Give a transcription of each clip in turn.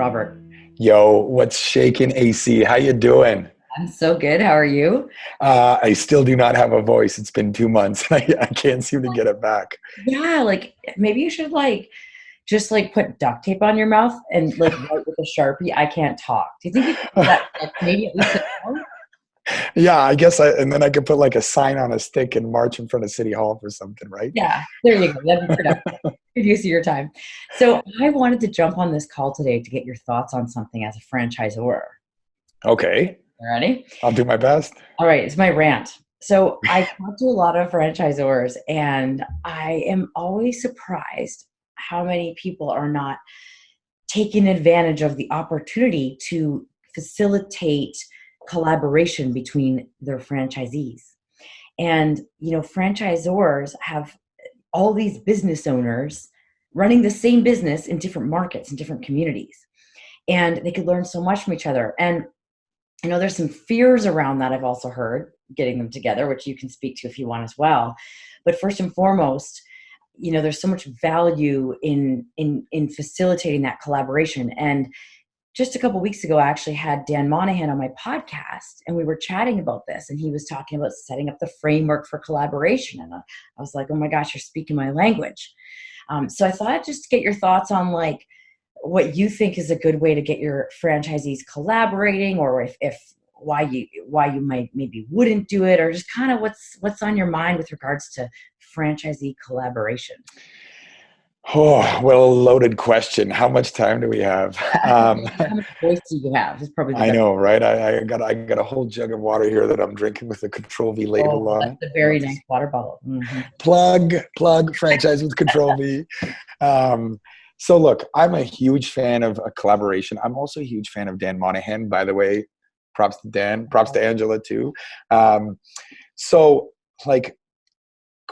Robert. Yo, what's shaking, AC? How you doing? I'm so good. How are you? I still do not have a voice. It's been 2 months. I can't seem to get it back. Yeah, like maybe you should just put duct tape on your mouth and write with a Sharpie. I can't talk. Do you think you could do that? Like maybe at least a month? Yeah, I guess and then I could put like a sign on a stick and march in front of City Hall for something, right? Yeah, there you go. That'd be productive. Good use of your time. So I wanted to jump on this call today to get your thoughts on something as a franchisor. Okay, You ready? I'll do my best. All right, it's my rant. So I talk to a lot of franchisors, and I am always surprised how many people are not taking advantage of the opportunity to facilitate collaboration between their franchisees. And, franchisors have all these business owners running the same business in different markets and different communities. And they could learn so much from each other. And there's some fears around that I've also heard getting them together, which you can speak to if you want as well. But first and foremost, there's so much value in facilitating that collaboration. And just a couple of weeks ago, I actually had Dan Monahan on my podcast, and we were chatting about this. And he was talking about setting up the framework for collaboration. And I was like, oh my gosh, you're speaking my language. So I thought I'd just get your thoughts on what you think is a good way to get your franchisees collaborating, or if why you might maybe wouldn't do it, or just kind of what's on your mind with regards to franchisee collaboration. Oh, well, loaded question. How much time do we have? How much voice do you have? Is probably the I best. know, right? I got a whole jug of water here that I'm drinking with the Control V label on That's it. a very nice water bottle. Mm-hmm. Plug franchise with Control V. So look, I'm a huge fan of a collaboration. I'm also a huge fan of Dan Monahan, by the way. Props to Dan, props to Angela too. So like,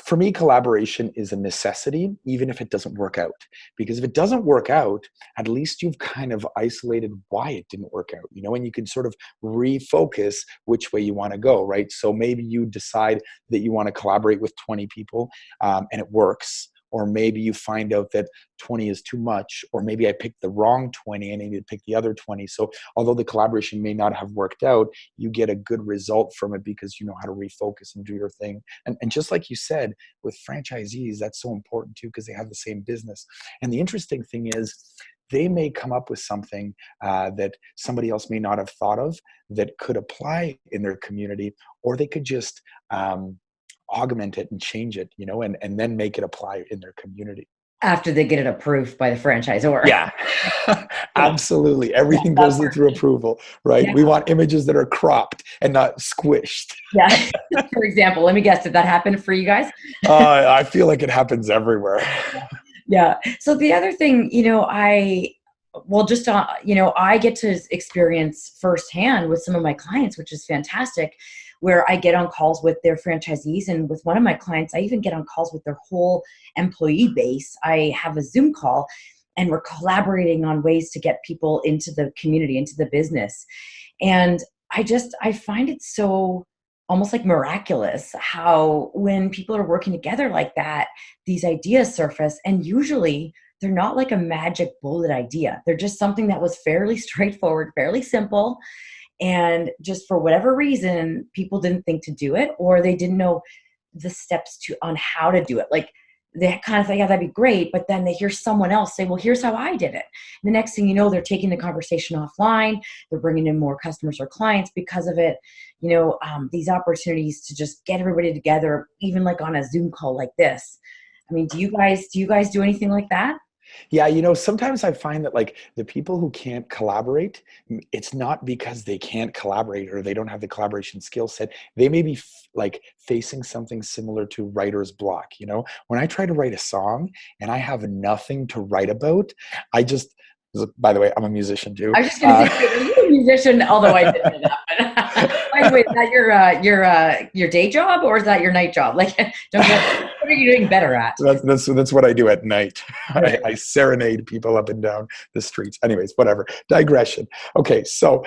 for me, collaboration is a necessity, even if it doesn't work out. Because if it doesn't work out, at least you've kind of isolated why it didn't work out, and you can sort of refocus which way you want to go, right? So maybe you decide that you want to collaborate with 20 people and it works. Or maybe you find out that 20 is too much, or maybe I picked the wrong 20 and I need to pick the other 20. So although the collaboration may not have worked out, you get a good result from it because you know how to refocus and do your thing. And just like you said, with franchisees, that's so important too, because they have the same business. And the interesting thing is, they may come up with something that somebody else may not have thought of that could apply in their community, or they could just augment it and change it, and then make it apply in their community. After they get it approved by the franchisor. Yeah, absolutely. Everything goes through approval, right? Yeah. We want images that are cropped and not squished. Yeah. For example, let me guess, did that happen for you guys? I feel like it happens everywhere. Yeah. So the other thing, I get to experience firsthand with some of my clients, which is fantastic, where I get on calls with their franchisees. And with one of my clients, I even get on calls with their whole employee base. I have a Zoom call, and we're collaborating on ways to get people into the community, into the business. And I find it so almost like miraculous how when people are working together like that, these ideas surface, and usually they're not like a magic bullet idea. They're just something that was fairly straightforward, fairly simple. And just for whatever reason, people didn't think to do it, or they didn't know the steps on how to do it. Like they kind of think, yeah, that'd be great. But then they hear someone else say, well, here's how I did it. And the next thing you know, they're taking the conversation offline. They're bringing in more customers or clients because of it. These opportunities to just get everybody together, even like on a Zoom call like this. I mean, do you guys do anything like that? Yeah, sometimes I find that like the people who can't collaborate, it's not because they can't collaborate or they don't have the collaboration skill set. They may be facing something similar to writer's block. When I try to write a song and I have nothing to write about, by the way, I'm a musician too. I was just going to say, are you a musician? Although I didn't know that. By the way, is that your day job, or is that your night job? Don't get What are you doing better at? That's what I do at night. Right. I serenade people up and down the streets. Anyways, whatever. Digression. Okay, so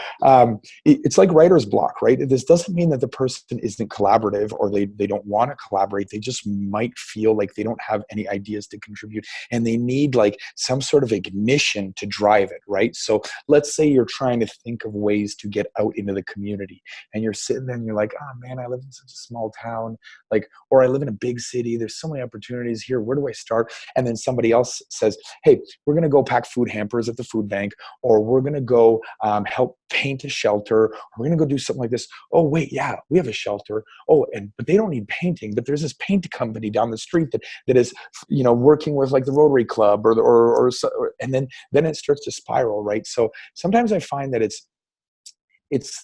it's like writer's block, right? This doesn't mean that the person isn't collaborative or they don't want to collaborate. They just might feel like they don't have any ideas to contribute, and they need like some sort of ignition to drive it, right? So let's say you're trying to think of ways to get out into the community, and you're sitting there and you're like, oh man, I live in such a small town, like, or I live in a big city. There's so many opportunities here. Where do I start? And then somebody else says, hey, we're going to go pack food hampers at the food bank, or we're going to go help paint a shelter, or we're going to go do something like this. Oh, wait, yeah, we have a shelter. Oh, but they don't need painting, but there's this paint company down the street that is, working with like the Rotary Club and then it starts to spiral, right? So sometimes I find that it's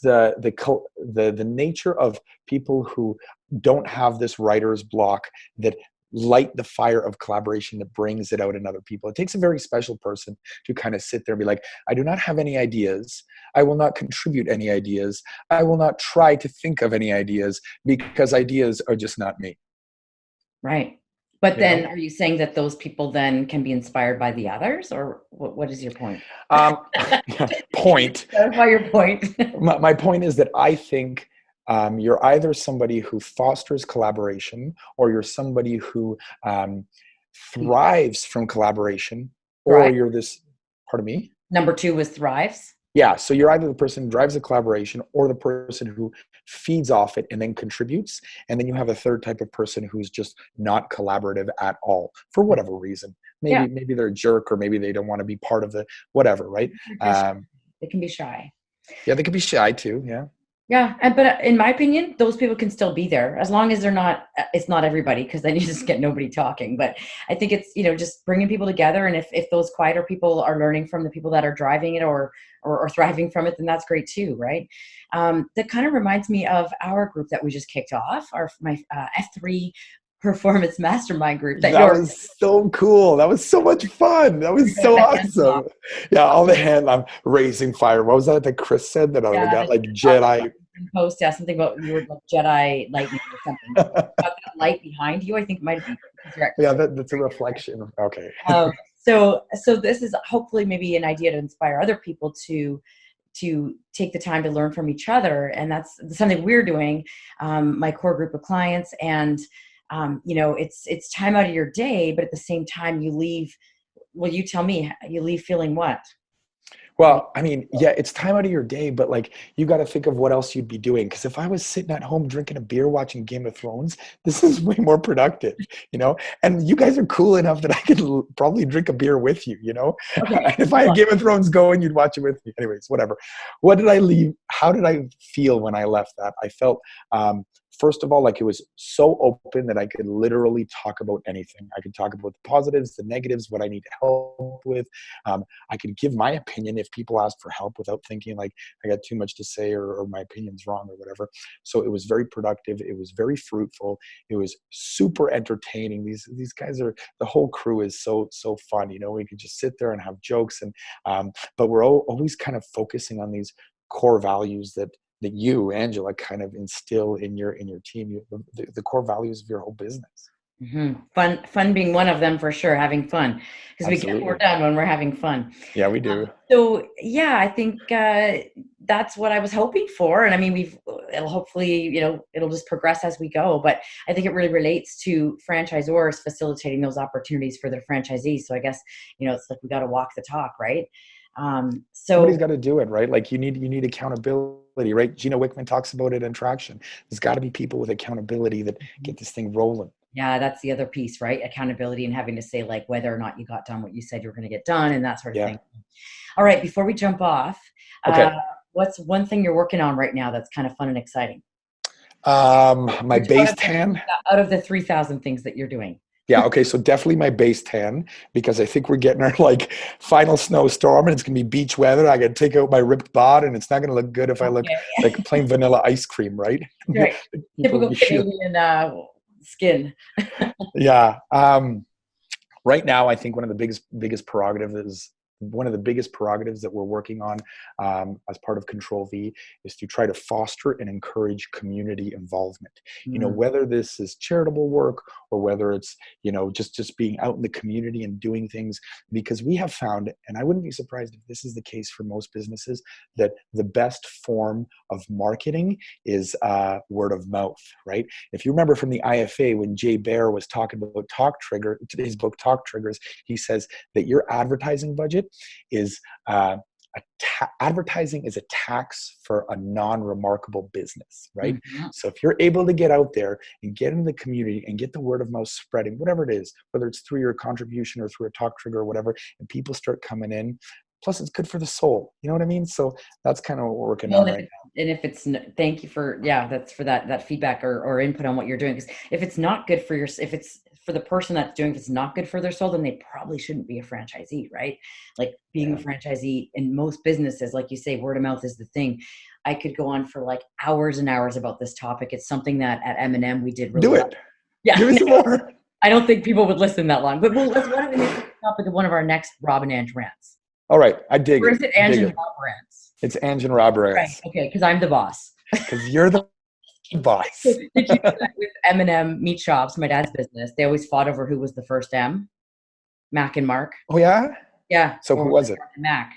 the nature of people who don't have this writer's block that light the fire of collaboration that brings it out in other people. It takes a very special person to kind of sit there and be like, I do not have any ideas. I will not contribute any ideas. I will not try to think of any ideas because ideas are just not me. Right. But then are you saying that those people then can be inspired by the others, or what is your point? Point. Clarify your point. My point is that I think you're either somebody who fosters collaboration, or you're somebody who thrives from collaboration, or you're this, pardon me? Number 2 was thrives. Yeah, so you're either the person who drives the collaboration or the person who feeds off it and then contributes. And then you have a third type of person who's just not collaborative at all for whatever reason. Maybe they're a jerk, or maybe they don't want to be part of the whatever, right? They can be shy. Yeah, they can be shy too, yeah. Yeah, but in my opinion, those people can still be there as long as they're not. It's not everybody, because then you just get nobody talking. But I think it's just bringing people together, and if those quieter people are learning from the people that are driving it or thriving from it, then that's great too, right? That kind of reminds me of our group that we just kicked off, my F3 performance mastermind group. That was so cool. That was so much fun. That was so awesome. Yeah, all the hand, I'm raising fire. What was that Chris said that I got like Jedi? Post something about you were like Jedi lightning or something. Got that light behind you, I think might be. Yeah, that's a reflection. Okay. So this is hopefully maybe an idea to inspire other people to take the time to learn from each other, and that's something we're doing. My core group of clients, and it's time out of your day, but at the same time you leave. Well, you tell me, you leave feeling what? Well, I mean, yeah, it's time out of your day, but like you got to think of what else you'd be doing. Because if I was sitting at home drinking a beer watching Game of Thrones, this is way more productive, And you guys are cool enough that I could probably drink a beer with you, Okay. If I had Game of Thrones going, you'd watch it with me. Anyways, whatever. What did I leave? How did I feel when I left that? I felt, first of all, like it was so open that I could literally talk about anything. I could talk about the positives, the negatives, what I need help with. I could give my opinion if people asked for help without thinking like I got too much to say or my opinion's wrong or whatever. So it was very productive. It was very fruitful. It was super entertaining. These guys the whole crew is so fun. We could just sit there and have jokes, and but we're always kind of focusing on these core values that you, Angela, kind of instill in your team, the core values of your whole business. Mm-hmm. Fun being one of them for sure. Having fun, because we get more done when we're having fun. Yeah, we do. So yeah, I think that's what I was hoping for, and I mean, it'll hopefully it'll just progress as we go. But I think it really relates to franchisors facilitating those opportunities for their franchisees. So I guess it's like we got to walk the talk, right? So somebody's got to do it, right? Like you need accountability, right? Gino Wickman talks about it in Traction. There's got to be people with accountability that get this thing rolling. Yeah, that's the other piece, right? Accountability, and having to say like whether or not you got done what you said you were going to get done, and that sort of thing. All right, before we jump off, what's one thing you're working on right now that's kind of fun and exciting? My base tan. Out of the 3,000 things that you're doing. Yeah. Okay. So definitely my base tan, because I think we're getting our like final snowstorm and it's going to be beach weather. I got to take out my ripped bod, and it's not going to look good if I look like plain vanilla ice cream, right? Right. Typical Canadian skin. Yeah. Right now, I think one of the biggest prerogatives one of the biggest prerogatives that we're working on as part of Control V is to try to foster and encourage community involvement. You know, whether this is charitable work or whether it's, you know, just being out in the community and doing things, because we have found, and I wouldn't be surprised if this is the case for most businesses, that the best form of marketing is word of mouth, right? If you remember from the IFA, when Jay Baer was talking about today's book, Talk Triggers, he says that your advertising budget is advertising is a tax for a non-remarkable business, right? So if you're able to get out there and get into the community and get the word of mouth spreading, whatever it is, whether it's through your contribution or through a talk trigger or whatever, and people start coming in, plus it's good for the soul. You know what I mean? So that's kind of what we're working on right now. And if it's, thank you for, that's for that feedback or input on what you're doing. Because if it's not good for if it's for the person that's doing, if it's not good for their soul, then they probably shouldn't be a franchisee, right? Like being a franchisee in most businesses, like you say, word of mouth is the thing. I could go on for like hours and hours about this topic. It's something that at M&M we did really well. Yeah. Give me some more. I don't think people would listen that long, but why don't we make the topic of one of our next Rob and Ange rants? All right, I dig it. Or is it Ange and Rob rants? It's Ange and Rob rants. Right. Okay, because I'm the boss. Because you're the boss. Did you know that with M&M meat shops, my dad's business, they always fought over who was the first M? Mac and Mark. Oh yeah? Yeah. So who was it? Mac.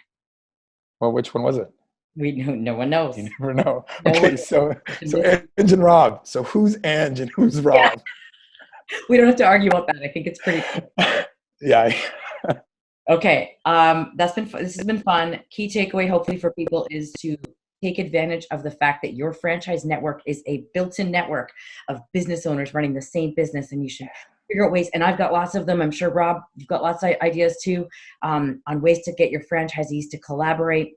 Well, which one was it? No one knows. You never know. Okay, so Ange and Rob. So who's Ange and who's Rob? Yeah. We don't have to argue about that. I think it's pretty cool. Yeah. Okay. This has been fun. Key takeaway, hopefully, for people is to take advantage of the fact that your franchise network is a built-in network of business owners running the same business, and you should figure out ways. And I've got lots of them. I'm sure, Rob, you've got lots of ideas too, on ways to get your franchisees to collaborate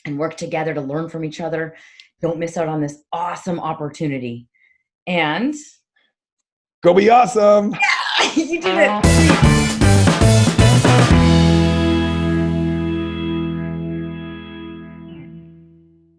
and work together to learn from each other. Don't miss out on this awesome opportunity. And go be awesome. Yeah, you did it.